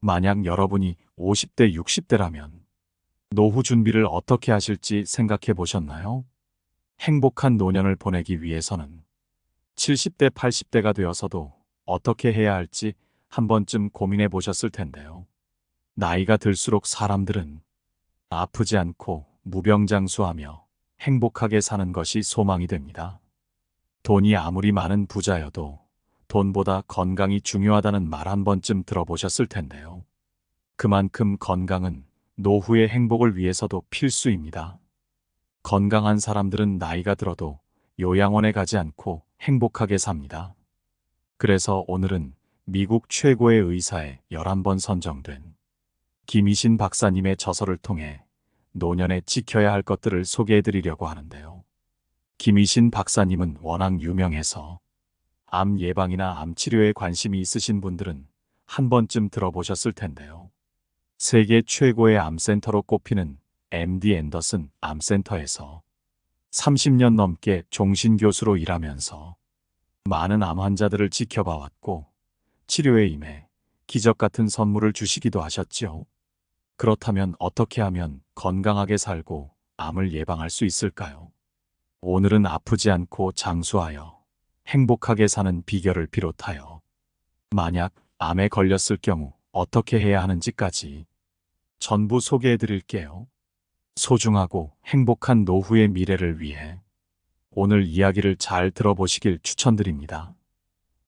만약 여러분이 50대, 60대라면 노후 준비를 어떻게 하실지 생각해 보셨나요? 행복한 노년을 보내기 위해서는 70대, 80대가 되어서도 어떻게 해야 할지 한 번쯤 고민해 보셨을 텐데요. 나이가 들수록 사람들은 아프지 않고 무병장수하며 행복하게 사는 것이 소망이 됩니다. 돈이 아무리 많은 부자여도 돈보다 건강이 중요하다는 말 한 번쯤 들어보셨을 텐데요. 그만큼 건강은 노후의 행복을 위해서도 필수입니다. 건강한 사람들은 나이가 들어도 요양원에 가지 않고 행복하게 삽니다. 그래서 오늘은 미국 최고의 의사에 11번 선정된 김희신 박사님의 저서를 통해 노년에 지켜야 할 것들을 소개해 드리려고 하는데요. 김희신 박사님은 워낙 유명해서 암 예방이나 암 치료에 관심이 있으신 분들은 한 번쯤 들어보셨을 텐데요. 세계 최고의 암센터로 꼽히는 MD 앤더슨 암센터에서 30년 넘게 종신교수로 일하면서 많은 암 환자들을 지켜봐왔고 치료에 임해 기적 같은 선물을 주시기도 하셨지요. 그렇다면 어떻게 하면 건강하게 살고 암을 예방할 수 있을까요? 오늘은 아프지 않고 장수하여 행복하게 사는 비결을 비롯하여 만약 암에 걸렸을 경우 어떻게 해야 하는지까지 전부 소개해 드릴게요. 소중하고 행복한 노후의 미래를 위해 오늘 이야기를 잘 들어보시길 추천드립니다.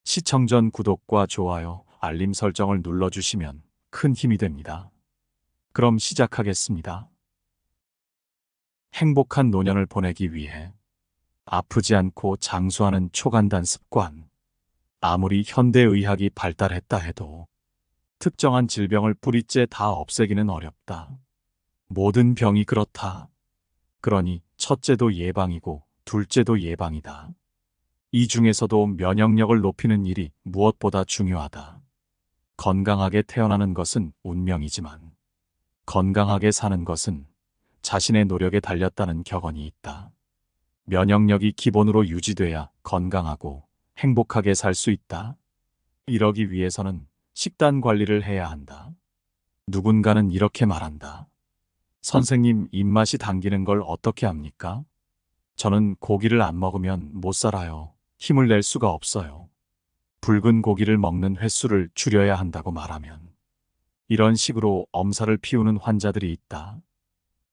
시청 전 구독과 좋아요, 알림 설정을 눌러주시면 큰 힘이 됩니다. 그럼 시작하겠습니다. 행복한 노년을 보내기 위해 아프지 않고 장수하는 초간단 습관. 아무리 현대의학이 발달했다 해도 특정한 질병을 뿌리째 다 없애기는 어렵다. 모든 병이 그렇다. 그러니 첫째도 예방이고 둘째도 예방이다. 이 중에서도 면역력을 높이는 일이 무엇보다 중요하다. 건강하게 태어나는 것은 운명이지만 건강하게 사는 것은 자신의 노력에 달렸다는 격언이 있다. 면역력이 기본으로 유지돼야 건강하고 행복하게 살 수 있다. 이러기 위해서는 식단 관리를 해야 한다. 누군가는 이렇게 말한다. 선생님, 입맛이 당기는 걸 어떻게 합니까? 저는 고기를 안 먹으면 못 살아요. 힘을 낼 수가 없어요. 붉은 고기를 먹는 횟수를 줄여야 한다고 말하면 이런 식으로 엄살을 피우는 환자들이 있다.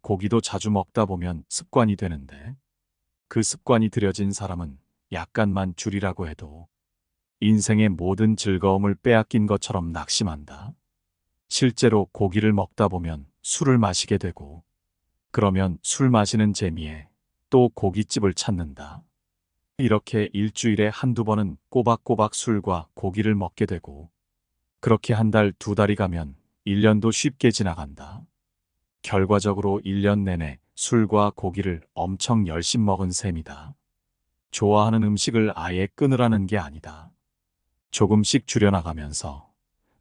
고기도 자주 먹다 보면 습관이 되는데 그 습관이 들여진 사람은 약간만 줄이라고 해도 인생의 모든 즐거움을 빼앗긴 것처럼 낙심한다. 실제로 고기를 먹다 보면 술을 마시게 되고 그러면 술 마시는 재미에 또 고깃집을 찾는다. 이렇게 일주일에 한두 번은 꼬박꼬박 술과 고기를 먹게 되고 그렇게 한 달, 두 달이 가면 1년도 쉽게 지나간다. 결과적으로 1년 내내 술과 고기를 엄청 열심 먹은 셈이다. 좋아하는 음식을 아예 끊으라는 게 아니다. 조금씩 줄여나가면서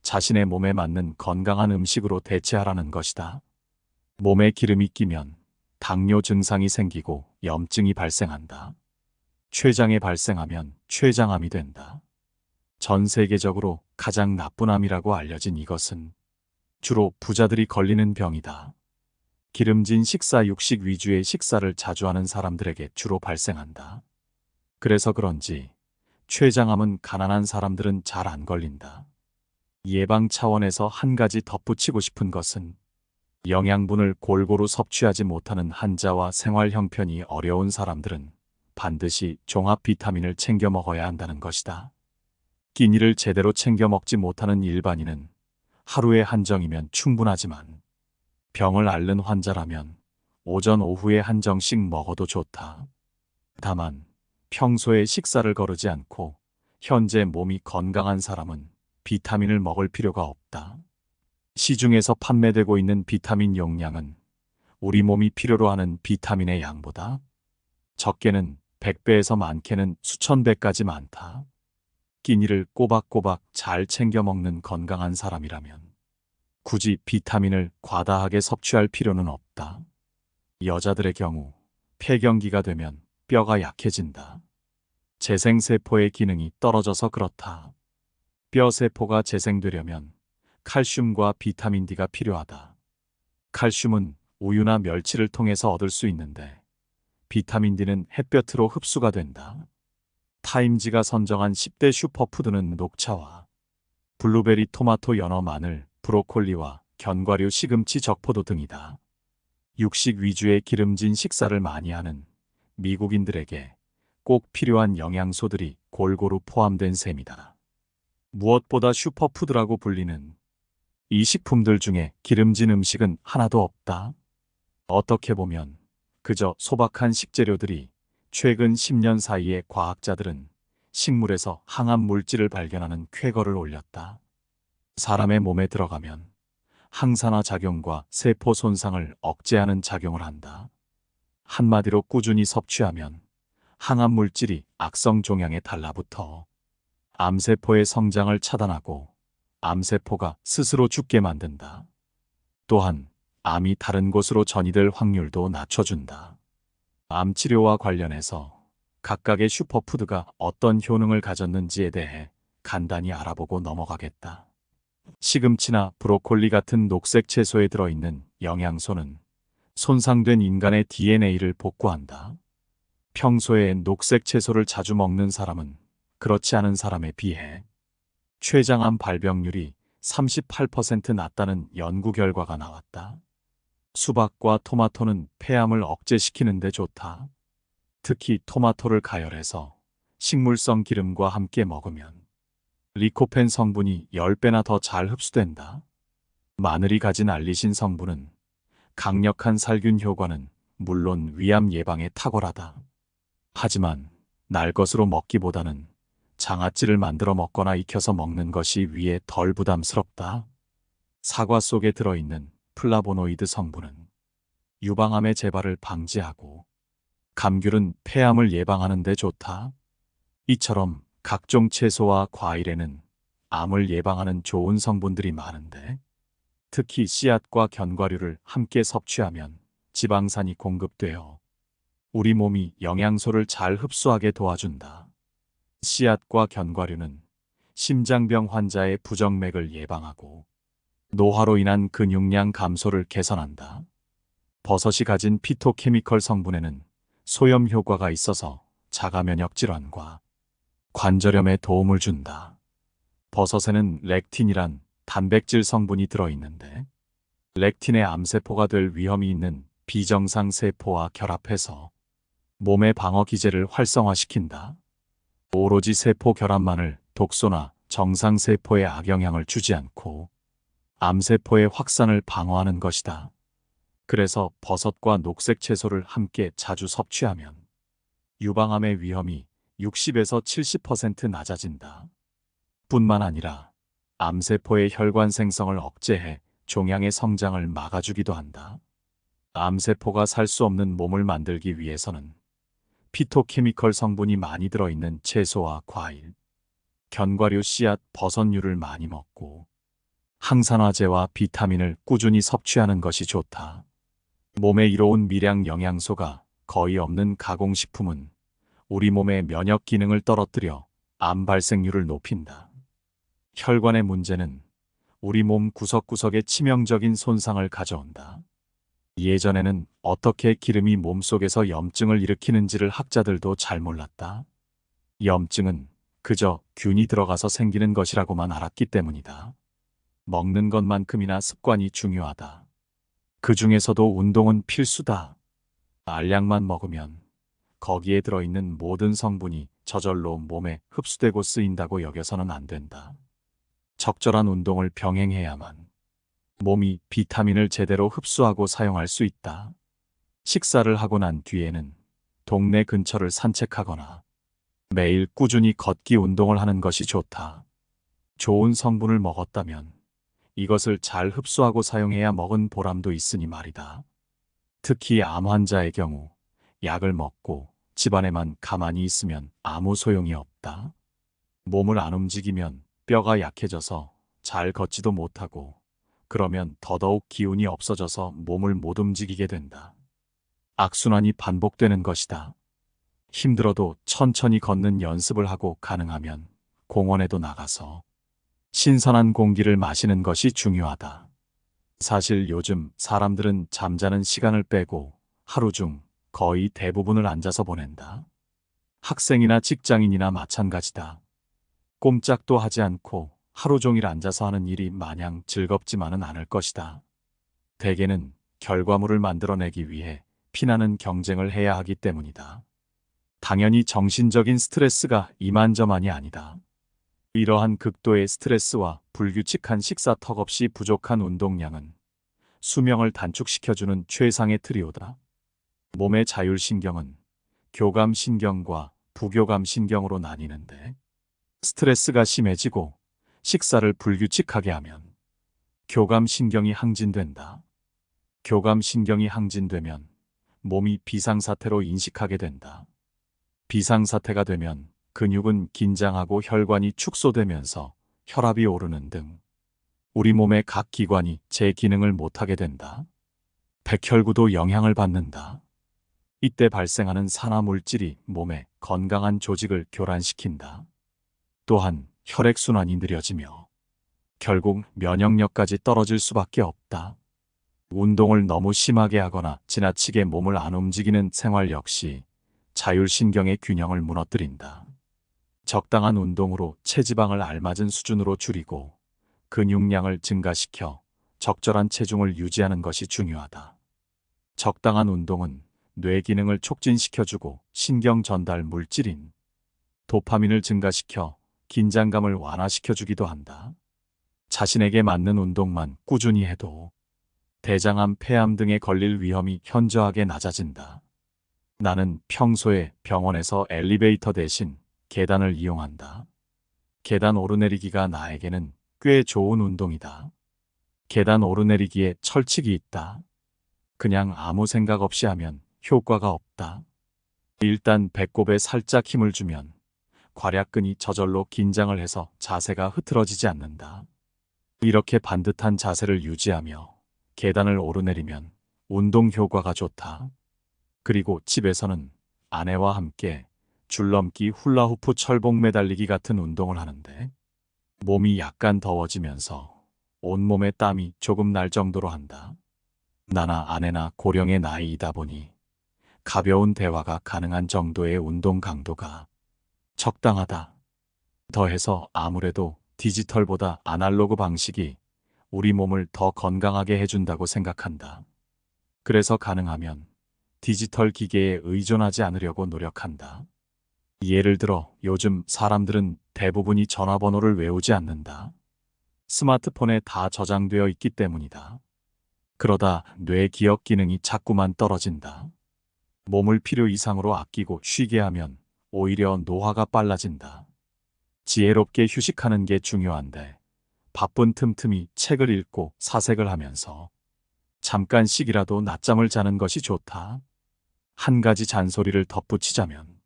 자신의 몸에 맞는 건강한 음식으로 대체하라는 것이다. 몸에 기름이 끼면 당뇨 증상이 생기고 염증이 발생한다. 췌장에 발생하면 췌장암이 된다. 전 세계적으로 가장 나쁜 암이라고 알려진 이것은 주로 부자들이 걸리는 병이다. 기름진 식사, 육식 위주의 식사를 자주 하는 사람들에게 주로 발생한다. 그래서 그런지 췌장암은 가난한 사람들은 잘 안 걸린다. 예방 차원에서 한 가지 덧붙이고 싶은 것은 영양분을 골고루 섭취하지 못하는 환자와 생활 형편이 어려운 사람들은 반드시 종합 비타민을 챙겨 먹어야 한다는 것이다. 끼니를 제대로 챙겨 먹지 못하는 일반인은 하루에 한 정이면 충분하지만 병을 앓는 환자라면 오전 오후에 한 정씩 먹어도 좋다. 다만 평소에 식사를 거르지 않고 현재 몸이 건강한 사람은 비타민을 먹을 필요가 없다. 시중에서 판매되고 있는 비타민 용량은 우리 몸이 필요로 하는 비타민의 양보다 적게는 100배에서 많게는 수천 배까지 많다. 끼니를 꼬박꼬박 잘 챙겨 먹는 건강한 사람이라면 굳이 비타민을 과다하게 섭취할 필요는 없다. 여자들의 경우 폐경기가 되면 뼈가 약해진다. 재생세포의 기능이 떨어져서 그렇다. 뼈세포가 재생되려면 칼슘과 비타민 D가 필요하다. 칼슘은 우유나 멸치를 통해서 얻을 수 있는데 비타민 D는 햇볕으로 흡수가 된다. 타임지가 선정한 10대 슈퍼푸드는 녹차와 블루베리, 토마토, 연어, 마늘, 브로콜리와 견과류, 시금치, 적포도 등이다. 육식 위주의 기름진 식사를 많이 하는 미국인들에게 꼭 필요한 영양소들이 골고루 포함된 셈이다. 무엇보다 슈퍼푸드라고 불리는 이 식품들 중에 기름진 음식은 하나도 없다. 어떻게 보면 그저 소박한 식재료들이 최근 10년 사이에 과학자들은 식물에서 항암 물질을 발견하는 쾌거를 올렸다. 사람의 몸에 들어가면 항산화 작용과 세포 손상을 억제하는 작용을 한다. 한마디로 꾸준히 섭취하면 항암 물질이 악성 종양에 달라붙어 암세포의 성장을 차단하고 암세포가 스스로 죽게 만든다. 또한 암이 다른 곳으로 전이될 확률도 낮춰준다. 암 치료와 관련해서 각각의 슈퍼푸드가 어떤 효능을 가졌는지에 대해 간단히 알아보고 넘어가겠다. 시금치나 브로콜리 같은 녹색 채소에 들어있는 영양소는 손상된 인간의 DNA를 복구한다. 평소에 녹색 채소를 자주 먹는 사람은 그렇지 않은 사람에 비해 췌장암 발병률이 38% 낮다는 연구 결과가 나왔다. 수박과 토마토는 폐암을 억제시키는 데 좋다. 특히 토마토를 가열해서 식물성 기름과 함께 먹으면 리코펜 성분이 10배나 더 잘 흡수된다. 마늘이 가진 알리신 성분은 강력한 살균 효과는 물론 위암 예방에 탁월하다. 하지만 날 것으로 먹기보다는 장아찌를 만들어 먹거나 익혀서 먹는 것이 위에 덜 부담스럽다. 사과 속에 들어있는 플라보노이드 성분은 유방암의 재발을 방지하고 감귤은 폐암을 예방하는 데 좋다. 이처럼 각종 채소와 과일에는 암을 예방하는 좋은 성분들이 많은데 특히 씨앗과 견과류를 함께 섭취하면 지방산이 공급되어 우리 몸이 영양소를 잘 흡수하게 도와준다. 씨앗과 견과류는 심장병 환자의 부정맥을 예방하고 노화로 인한 근육량 감소를 개선한다. 버섯이 가진 피토케미컬 성분에는 소염 효과가 있어서 자가 면역 질환과 관절염에 도움을 준다. 버섯에는 렉틴이란 단백질 성분이 들어있는데 렉틴의 암세포가 될 위험이 있는 비정상 세포와 결합해서 몸의 방어 기제를 활성화시킨다. 오로지 세포 결합만을 독소나 정상 세포에 악영향을 주지 않고 암세포의 확산을 방어하는 것이다. 그래서 버섯과 녹색 채소를 함께 자주 섭취하면 유방암의 위험이 60에서 70% 낮아진다. 뿐만 아니라 암세포의 혈관 생성을 억제해 종양의 성장을 막아주기도 한다. 암세포가 살 수 없는 몸을 만들기 위해서는 피토케미컬 성분이 많이 들어있는 채소와 과일, 견과류, 씨앗, 버섯류를 많이 먹고 항산화제와 비타민을 꾸준히 섭취하는 것이 좋다. 몸에 이로운 미량 영양소가 거의 없는 가공식품은 우리 몸의 면역 기능을 떨어뜨려 암 발생률을 높인다. 혈관의 문제는 우리 몸 구석구석에 치명적인 손상을 가져온다. 예전에는 어떻게 기름이 몸속에서 염증을 일으키는지를 학자들도 잘 몰랐다. 염증은 그저 균이 들어가서 생기는 것이라고만 알았기 때문이다. 먹는 것만큼이나 습관이 중요하다. 그 중에서도 운동은 필수다. 알약만 먹으면 거기에 들어있는 모든 성분이 저절로 몸에 흡수되고 쓰인다고 여겨서는 안 된다. 적절한 운동을 병행해야만 몸이 비타민을 제대로 흡수하고 사용할 수 있다. 식사를 하고 난 뒤에는 동네 근처를 산책하거나 매일 꾸준히 걷기 운동을 하는 것이 좋다. 좋은 성분을 먹었다면 이것을 잘 흡수하고 사용해야 먹은 보람도 있으니 말이다. 특히 암 환자의 경우 약을 먹고 집안에만 가만히 있으면 아무 소용이 없다. 몸을 안 움직이면 뼈가 약해져서 잘 걷지도 못하고 그러면 더더욱 기운이 없어져서 몸을 못 움직이게 된다. 악순환이 반복되는 것이다. 힘들어도 천천히 걷는 연습을 하고 가능하면 공원에도 나가서 신선한 공기를 마시는 것이 중요하다. 사실 요즘 사람들은 잠자는 시간을 빼고 하루 중 거의 대부분을 앉아서 보낸다. 학생이나 직장인이나 마찬가지다. 꼼짝도 하지 않고 하루 종일 앉아서 하는 일이 마냥 즐겁지만은 않을 것이다. 대개는 결과물을 만들어내기 위해 피나는 경쟁을 해야 하기 때문이다. 당연히 정신적인 스트레스가 이만저만이 아니다. 이러한 극도의 스트레스와 불규칙한 식사 턱없이 부족한 운동량은 수명을 단축시켜주는 최상의 트리오다. 몸의 자율신경은 교감신경과 부교감신경으로 나뉘는데, 스트레스가 심해지고 식사를 불규칙하게 하면 교감신경이 항진된다. 교감신경이 항진되면 몸이 비상사태로 인식하게 된다. 비상사태가 되면 근육은 긴장하고 혈관이 축소되면서 혈압이 오르는 등 우리 몸의 각 기관이 제 기능을 못하게 된다. 백혈구도 영향을 받는다. 이때 발생하는 산화물질이 몸의 건강한 조직을 교란시킨다. 또한 혈액순환이 느려지며 결국 면역력까지 떨어질 수밖에 없다. 운동을 너무 심하게 하거나 지나치게 몸을 안 움직이는 생활 역시 자율신경의 균형을 무너뜨린다. 적당한 운동으로 체지방을 알맞은 수준으로 줄이고 근육량을 증가시켜 적절한 체중을 유지하는 것이 중요하다. 적당한 운동은 뇌 기능을 촉진시켜주고 신경 전달 물질인 도파민을 증가시켜 긴장감을 완화시켜주기도 한다. 자신에게 맞는 운동만 꾸준히 해도 대장암, 폐암 등에 걸릴 위험이 현저하게 낮아진다. 나는 평소에 병원에서 엘리베이터 대신 계단을 이용한다. 계단 오르내리기가 나에게는 꽤 좋은 운동이다. 계단 오르내리기에 철칙이 있다. 그냥 아무 생각 없이 하면 효과가 없다. 일단 배꼽에 살짝 힘을 주면 괄약근이 저절로 긴장을 해서 자세가 흐트러지지 않는다. 이렇게 반듯한 자세를 유지하며 계단을 오르내리면 운동 효과가 좋다. 그리고 집에서는 아내와 함께 줄넘기, 훌라후프, 철봉 매달리기 같은 운동을 하는데, 몸이 약간 더워지면서 온몸에 땀이 조금 날 정도로 한다. 나나 아내나 고령의 나이이다 보니 가벼운 대화가 가능한 정도의 운동 강도가 적당하다. 더해서 아무래도 디지털보다 아날로그 방식이 우리 몸을 더 건강하게 해준다고 생각한다. 그래서 가능하면 디지털 기계에 의존하지 않으려고 노력한다. 예를 들어 요즘 사람들은 대부분이 전화번호를 외우지 않는다. 스마트폰에 다 저장되어 있기 때문이다. 그러다 뇌 기억 기능이 자꾸만 떨어진다. 몸을 필요 이상으로 아끼고 쉬게 하면 오히려 노화가 빨라진다. 지혜롭게 휴식하는 게 중요한데, 바쁜 틈틈이 책을 읽고 사색을 하면서 잠깐씩이라도 낮잠을 자는 것이 좋다. 한 가지 잔소리를 덧붙이자면,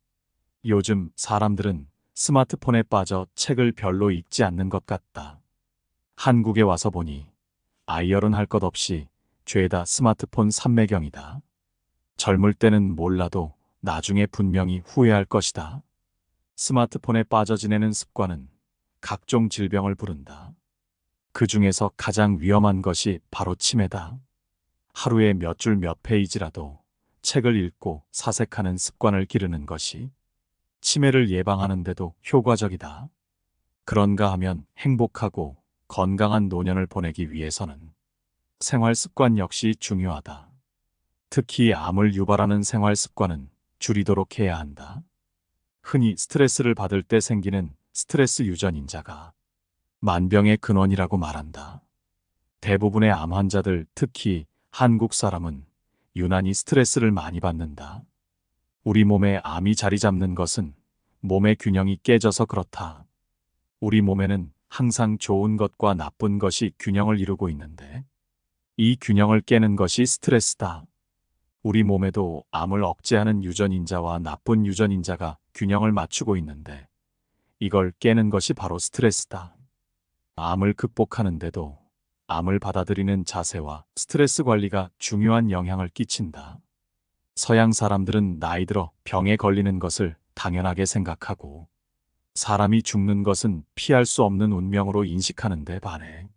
요즘 사람들은 스마트폰에 빠져 책을 별로 읽지 않는 것 같다. 한국에 와서 보니 아이열은 할 것 없이 죄다 스마트폰 삼매경이다. 젊을 때는 몰라도 나중에 분명히 후회할 것이다. 스마트폰에 빠져 지내는 습관은 각종 질병을 부른다. 그 중에서 가장 위험한 것이 바로 치매다. 하루에 몇 줄 몇 페이지라도 책을 읽고 사색하는 습관을 기르는 것이 치매를 예방하는 데도 효과적이다. 그런가 하면 행복하고 건강한 노년을 보내기 위해서는 생활 습관 역시 중요하다. 특히 암을 유발하는 생활 습관은 줄이도록 해야 한다. 흔히 스트레스를 받을 때 생기는 스트레스 유전인자가 만병의 근원이라고 말한다. 대부분의 암 환자들, 특히 한국 사람은 유난히 스트레스를 많이 받는다. 우리 몸에 암이 자리 잡는 것은 몸의 균형이 깨져서 그렇다. 우리 몸에는 항상 좋은 것과 나쁜 것이 균형을 이루고 있는데, 이 균형을 깨는 것이 스트레스다. 우리 몸에도 암을 억제하는 유전인자와 나쁜 유전인자가 균형을 맞추고 있는데, 이걸 깨는 것이 바로 스트레스다. 암을 극복하는데도 암을 받아들이는 자세와 스트레스 관리가 중요한 영향을 끼친다. 서양 사람들은 나이 들어 병에 걸리는 것을 당연하게 생각하고 사람이 죽는 것은 피할 수 없는 운명으로 인식하는 데 반해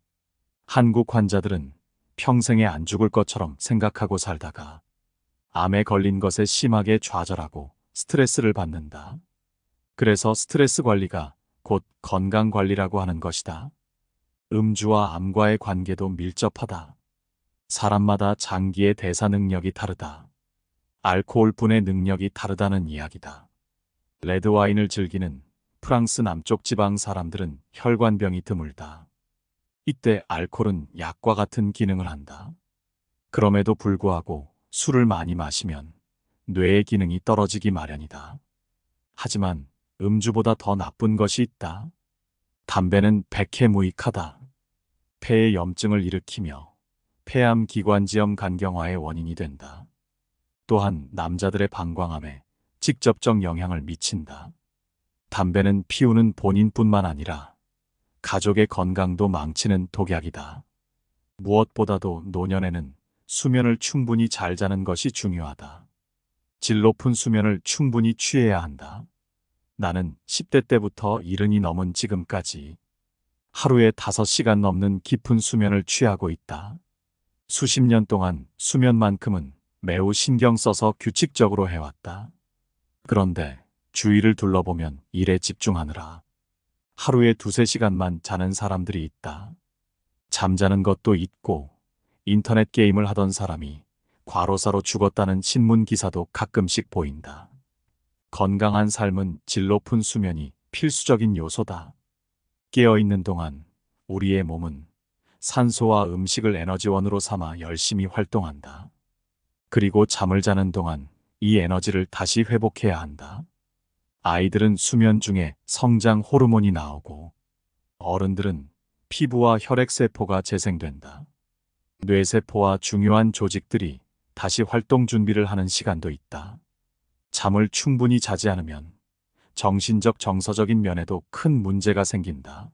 한국 환자들은 평생에 안 죽을 것처럼 생각하고 살다가 암에 걸린 것에 심하게 좌절하고 스트레스를 받는다. 그래서 스트레스 관리가 곧 건강 관리라고 하는 것이다. 음주와 암과의 관계도 밀접하다. 사람마다 장기의 대사 능력이 다르다. 알코올 분해 능력이 다르다는 이야기다. 레드와인을 즐기는 프랑스 남쪽 지방 사람들은 혈관병이 드물다. 이때 알코올은 약과 같은 기능을 한다. 그럼에도 불구하고 술을 많이 마시면 뇌의 기능이 떨어지기 마련이다. 하지만 음주보다 더 나쁜 것이 있다. 담배는 백해무익하다. 폐에 염증을 일으키며 폐암 기관지염 간경화의 원인이 된다. 또한 남자들의 방광암에 직접적 영향을 미친다. 담배는 피우는 본인뿐만 아니라 가족의 건강도 망치는 독약이다. 무엇보다도 노년에는 수면을 충분히 잘 자는 것이 중요하다. 질 높은 수면을 충분히 취해야 한다. 나는 10대 때부터 70이 넘은 지금까지 하루에 5시간 넘는 깊은 수면을 취하고 있다. 수십 년 동안 수면만큼은 매우 신경 써서 규칙적으로 해왔다. 그런데 주위를 둘러보면 일에 집중하느라 하루에 2~3시간만 자는 사람들이 있다. 잠자는 것도 있고 인터넷 게임을 하던 사람이 과로사로 죽었다는 신문 기사도 가끔씩 보인다. 건강한 삶은 질 높은 수면이 필수적인 요소다. 깨어있는 동안 우리의 몸은 산소와 음식을 에너지원으로 삼아 열심히 활동한다. 그리고 잠을 자는 동안 이 에너지를 다시 회복해야 한다. 아이들은 수면 중에 성장 호르몬이 나오고 어른들은 피부와 혈액세포가 재생된다. 뇌세포와 중요한 조직들이 다시 활동 준비를 하는 시간도 있다. 잠을 충분히 자지 않으면 정신적 정서적인 면에도 큰 문제가 생긴다.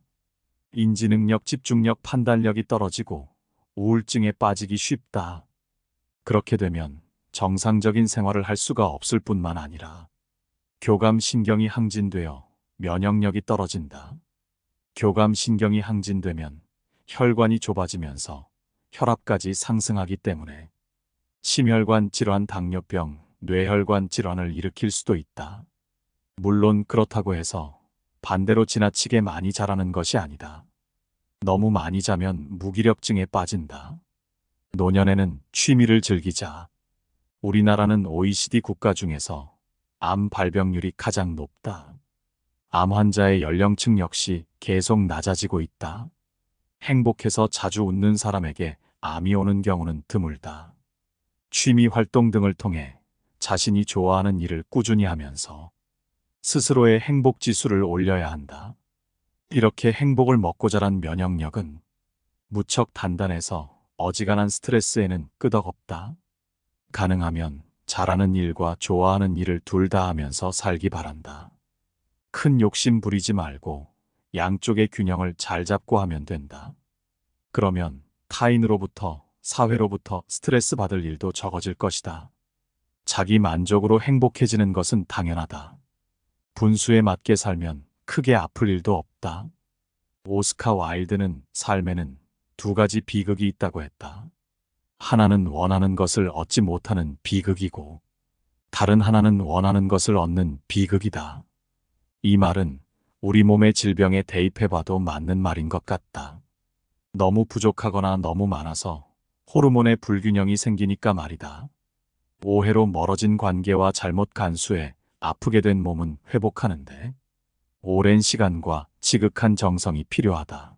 인지능력, 집중력, 판단력이 떨어지고 우울증에 빠지기 쉽다. 그렇게 되면 정상적인 생활을 할 수가 없을 뿐만 아니라 교감신경이 항진되어 면역력이 떨어진다. 교감신경이 항진되면 혈관이 좁아지면서 혈압까지 상승하기 때문에 심혈관 질환, 당뇨병, 뇌혈관 질환을 일으킬 수도 있다. 물론 그렇다고 해서 반대로 지나치게 많이 자라는 것이 아니다. 너무 많이 자면 무기력증에 빠진다. 노년에는 취미를 즐기자. 우리나라는 OECD 국가 중에서 암 발병률이 가장 높다. 암 환자의 연령층 역시 계속 낮아지고 있다. 행복해서 자주 웃는 사람에게 암이 오는 경우는 드물다. 취미 활동 등을 통해 자신이 좋아하는 일을 꾸준히 하면서 스스로의 행복 지수를 올려야 한다. 이렇게 행복을 먹고 자란 면역력은 무척 단단해서 어지간한 스트레스에는 끄덕없다. 가능하면 잘하는 일과 좋아하는 일을 둘 다 하면서 살기 바란다. 큰 욕심 부리지 말고 양쪽의 균형을 잘 잡고 하면 된다. 그러면 타인으로부터, 사회로부터 스트레스 받을 일도 적어질 것이다. 자기 만족으로 행복해지는 것은 당연하다. 분수에 맞게 살면 크게 아플 일도 없다. 오스카 와일드는 삶에는 2가지 비극이 있다고 했다. 하나는 원하는 것을 얻지 못하는 비극이고 다른 하나는 원하는 것을 얻는 비극이다. 이 말은 우리 몸의 질병에 대입해봐도 맞는 말인 것 같다. 너무 부족하거나 너무 많아서 호르몬의 불균형이 생기니까 말이다. 오해로 멀어진 관계와 잘못 간수해 아프게 된 몸은 회복하는데 오랜 시간과 지극한 정성이 필요하다.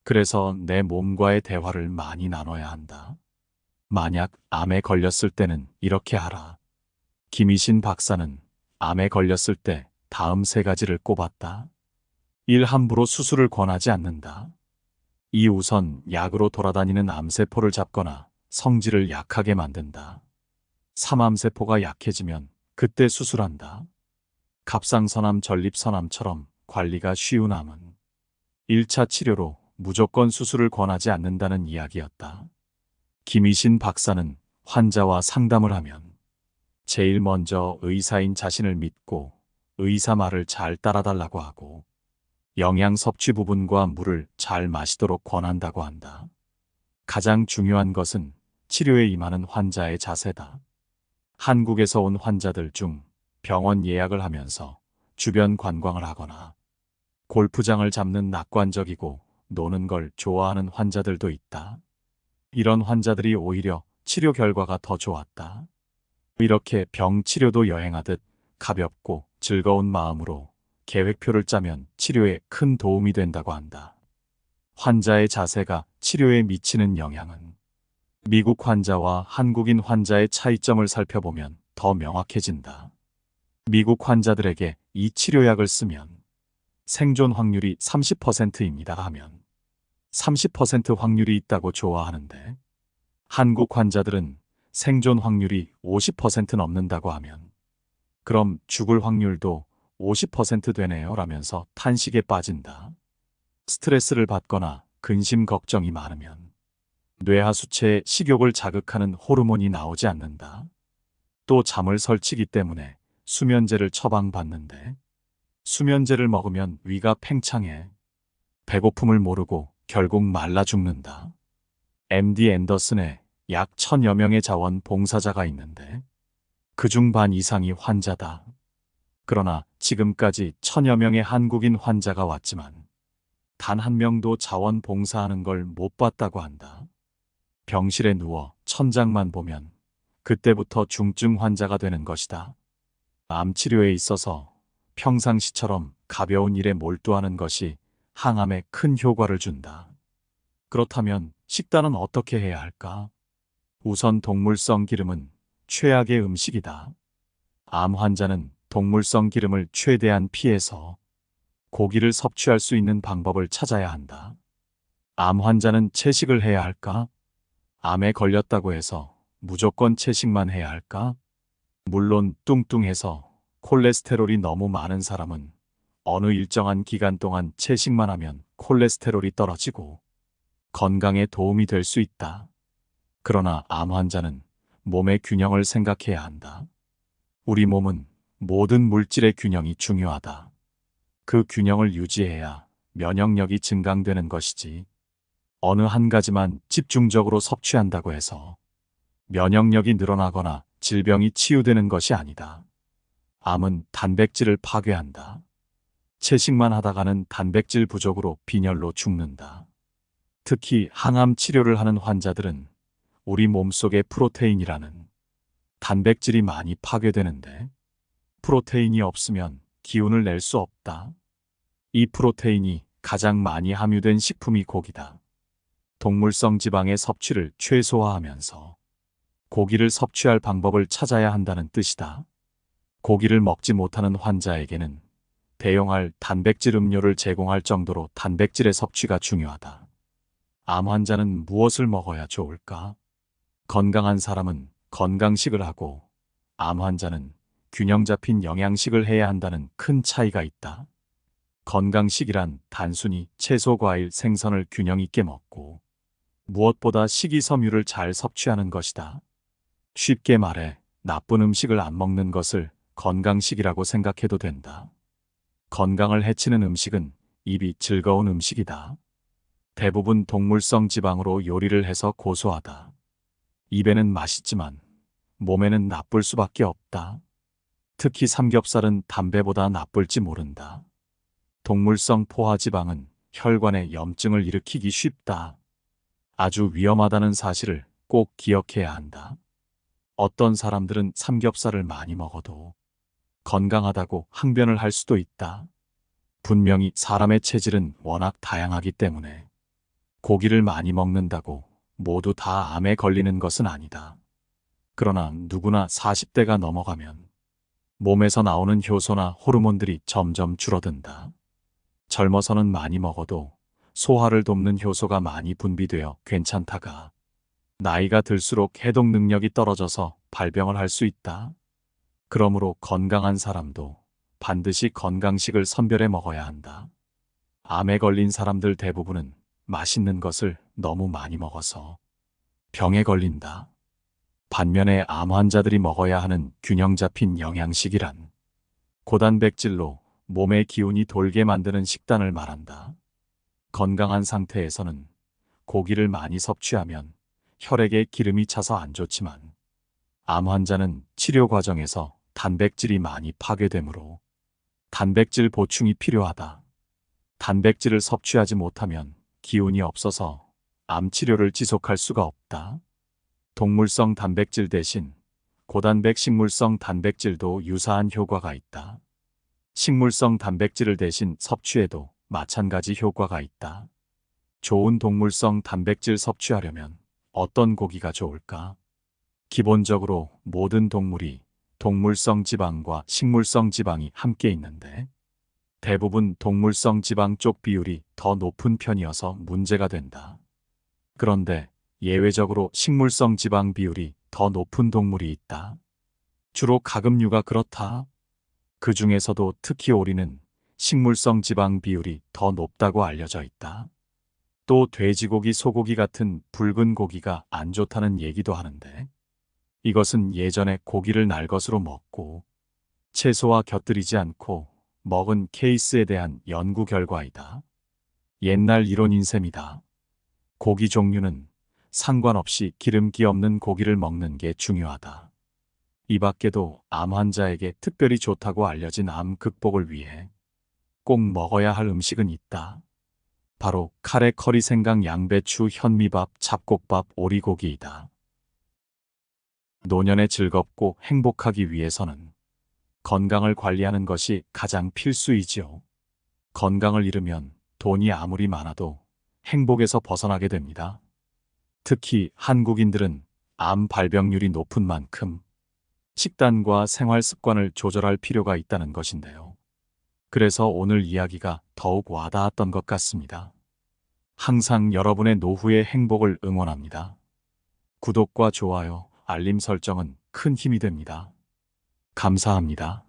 그래서 내 몸과의 대화를 많이 나눠야 한다. 만약 암에 걸렸을 때는 이렇게 하라. 김희신 박사는 암에 걸렸을 때 다음 3가지를 꼽았다. 1. 함부로 수술을 권하지 않는다. 2. 우선 약으로 돌아다니는 암세포를 잡거나 성질을 약하게 만든다. 3. 암세포가 약해지면 그때 수술한다. 갑상선암, 전립선암처럼 관리가 쉬운 암은 1차 치료로 무조건 수술을 권하지 않는다는 이야기였다. 김희신 박사는 환자와 상담을 하면 제일 먼저 의사인 자신을 믿고 의사 말을 잘 따라달라고 하고 영양 섭취 부분과 물을 잘 마시도록 권한다고 한다. 가장 중요한 것은 치료에 임하는 환자의 자세다. 한국에서 온 환자들 중 병원 예약을 하면서 주변 관광을 하거나 골프장을 잡는 낙관적이고 노는 걸 좋아하는 환자들도 있다. 이런 환자들이 오히려 치료 결과가 더 좋았다. 이렇게 병 치료도 여행하듯 가볍고 즐거운 마음으로 계획표를 짜면 치료에 큰 도움이 된다고 한다. 환자의 자세가 치료에 미치는 영향은 미국 환자와 한국인 환자의 차이점을 살펴보면 더 명확해진다. 미국 환자들에게 이 치료약을 쓰면 생존 확률이 30%입니다 하면 30% 확률이 있다고 좋아하는데, 한국 환자들은 생존 확률이 50% 넘는다고 하면 그럼 죽을 확률도 50% 되네요 라면서 탄식에 빠진다. 스트레스를 받거나 근심 걱정이 많으면 뇌하수체에 식욕을 자극하는 호르몬이 나오지 않는다. 또 잠을 설치기 때문에 수면제를 처방받는데, 수면제를 먹으면 위가 팽창해 배고픔을 모르고 결국 말라 죽는다. MD 앤더슨에 약 1000여 명의 자원 봉사자가 있는데 그중 반 이상이 환자다. 그러나 지금까지 1000여 명의 한국인 환자가 왔지만 단 한 명도 자원 봉사하는 걸 못 봤다고 한다. 병실에 누워 천장만 보면 그때부터 중증 환자가 되는 것이다. 암 치료에 있어서 평상시처럼 가벼운 일에 몰두하는 것이 항암에 큰 효과를 준다. 그렇다면 식단은 어떻게 해야 할까? 우선 동물성 기름은 최악의 음식이다. 암 환자는 동물성 기름을 최대한 피해서 고기를 섭취할 수 있는 방법을 찾아야 한다. 암 환자는 채식을 해야 할까? 암에 걸렸다고 해서 무조건 채식만 해야 할까? 물론 뚱뚱해서 콜레스테롤이 너무 많은 사람은 어느 일정한 기간 동안 채식만 하면 콜레스테롤이 떨어지고 건강에 도움이 될 수 있다. 그러나 암 환자는 몸의 균형을 생각해야 한다. 우리 몸은 모든 물질의 균형이 중요하다. 그 균형을 유지해야 면역력이 증강되는 것이지, 어느 한 가지만 집중적으로 섭취한다고 해서 면역력이 늘어나거나 질병이 치유되는 것이 아니다. 암은 단백질을 파괴한다. 채식만 하다가는 단백질 부족으로 빈혈로 죽는다. 특히 항암 치료를 하는 환자들은 우리 몸속의 프로테인이라는 단백질이 많이 파괴되는데, 프로테인이 없으면 기운을 낼 수 없다. 이 프로테인이 가장 많이 함유된 식품이 고기다. 동물성 지방의 섭취를 최소화하면서 고기를 섭취할 방법을 찾아야 한다는 뜻이다. 고기를 먹지 못하는 환자에게는 대용할 단백질 음료를 제공할 정도로 단백질의 섭취가 중요하다. 암 환자는 무엇을 먹어야 좋을까? 건강한 사람은 건강식을 하고 암 환자는 균형 잡힌 영양식을 해야 한다는 큰 차이가 있다. 건강식이란 단순히 채소, 과일, 생선을 균형 있게 먹고 무엇보다 식이섬유를 잘 섭취하는 것이다. 쉽게 말해 나쁜 음식을 안 먹는 것을 건강식이라고 생각해도 된다. 건강을 해치는 음식은 입이 즐거운 음식이다. 대부분 동물성 지방으로 요리를 해서 고소하다. 입에는 맛있지만 몸에는 나쁠 수밖에 없다. 특히 삼겹살은 담배보다 나쁠지 모른다. 동물성 포화지방은 혈관에 염증을 일으키기 쉽다. 아주 위험하다는 사실을 꼭 기억해야 한다. 어떤 사람들은 삼겹살을 많이 먹어도 건강하다고 항변을 할 수도 있다. 분명히 사람의 체질은 워낙 다양하기 때문에 고기를 많이 먹는다고 모두 다 암에 걸리는 것은 아니다. 그러나 누구나 40대가 넘어가면 몸에서 나오는 효소나 호르몬들이 점점 줄어든다. 젊어서는 많이 먹어도 소화를 돕는 효소가 많이 분비되어 괜찮다가 나이가 들수록 해독 능력이 떨어져서 발병을 할 수 있다. 그러므로 건강한 사람도 반드시 건강식을 선별해 먹어야 한다. 암에 걸린 사람들 대부분은 맛있는 것을 너무 많이 먹어서 병에 걸린다. 반면에 암 환자들이 먹어야 하는 균형 잡힌 영양식이란 고단백질로 몸의 기운이 돌게 만드는 식단을 말한다. 건강한 상태에서는 고기를 많이 섭취하면 혈액에 기름이 차서 안 좋지만 암 환자는 치료 과정에서 단백질이 많이 파괴되므로 단백질 보충이 필요하다. 단백질을 섭취하지 못하면 기운이 없어서 암 치료를 지속할 수가 없다. 동물성 단백질 대신 고단백 식물성 단백질도 유사한 효과가 있다. 식물성 단백질을 대신 섭취해도 마찬가지 효과가 있다. 좋은 동물성 단백질 섭취하려면 어떤 고기가 좋을까? 기본적으로 모든 동물이 동물성 지방과 식물성 지방이 함께 있는데 대부분 동물성 지방 쪽 비율이 더 높은 편이어서 문제가 된다. 그런데 예외적으로 식물성 지방 비율이 더 높은 동물이 있다. 주로 가금류가 그렇다. 그 중에서도 특히 오리는 식물성 지방 비율이 더 높다고 알려져 있다. 또 돼지고기, 소고기 같은 붉은 고기가 안 좋다는 얘기도 하는데 이것은 예전에 고기를 날 것으로 먹고 채소와 곁들이지 않고 먹은 케이스에 대한 연구 결과이다. 옛날 이론인 셈이다. 고기 종류는 상관없이 기름기 없는 고기를 먹는 게 중요하다. 이 밖에도 암 환자에게 특별히 좋다고 알려진 암 극복을 위해 꼭 먹어야 할 음식은 있다. 바로 카레, 커리, 생강, 양배추, 현미밥, 잡곡밥, 오리고기이다. 노년에 즐겁고 행복하기 위해서는 건강을 관리하는 것이 가장 필수이지요. 건강을 잃으면 돈이 아무리 많아도 행복에서 벗어나게 됩니다. 특히 한국인들은 암 발병률이 높은 만큼 식단과 생활 습관을 조절할 필요가 있다는 것인데요. 그래서 오늘 이야기가 더욱 와닿았던 것 같습니다. 항상 여러분의 노후의 행복을 응원합니다. 구독과 좋아요, 알림 설정은 큰 힘이 됩니다. 감사합니다.